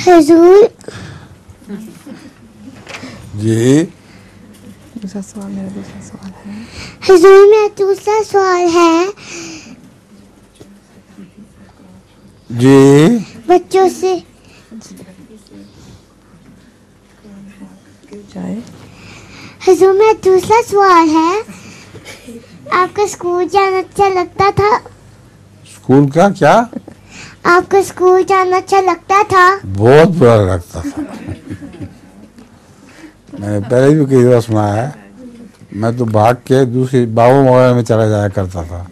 हुजूर जी दूसरा सवाल मेरा दूसरा सवाल है। हुजूर मेरा दूसरा सवाल है, जी बच्चों से जाए। हुजूर मेरा दूसरा सवाल है, आपका स्कूल जाना अच्छा लगता था? स्कूल का क्या? आपको स्कूल जाना अच्छा लगता था? बहुत बुरा लगता था। मैंने पहले भी कई बार सुना है। मैं तो भाग के दूसरी बाबू वगैरह में चला जाया करता था।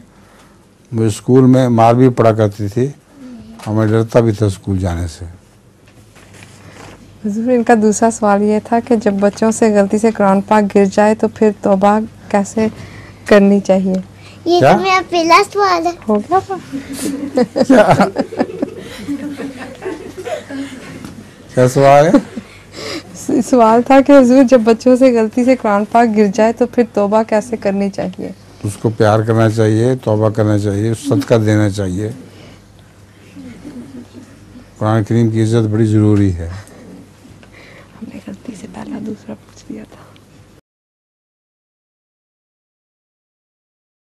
मुझे स्कूल में मार भी पड़ा करती थी और मैं डरता भी था स्कूल जाने से। हुजूर इनका दूसरा सवाल ये था कि जब बच्चों से गलती से कुरान पाक गिर जाए तो फिर तौबा कैसे करनी चाहिए? ये क्या? तो मेरा पहला सवाल है। हो गया था? क्या सवाल है? सवाल था कि हुजूर जब बच्चों से गलती से कुरान पाक गिर जाए तो फिर तौबा कैसे करनी चाहिए? उसको प्यार करना चाहिए, तौबा करना चाहिए, सदका देना चाहिए। कुरान करीम की इज्जत बड़ी ज़रूरी है। हमने गलती से पहला दूसरा पूछ लिया था।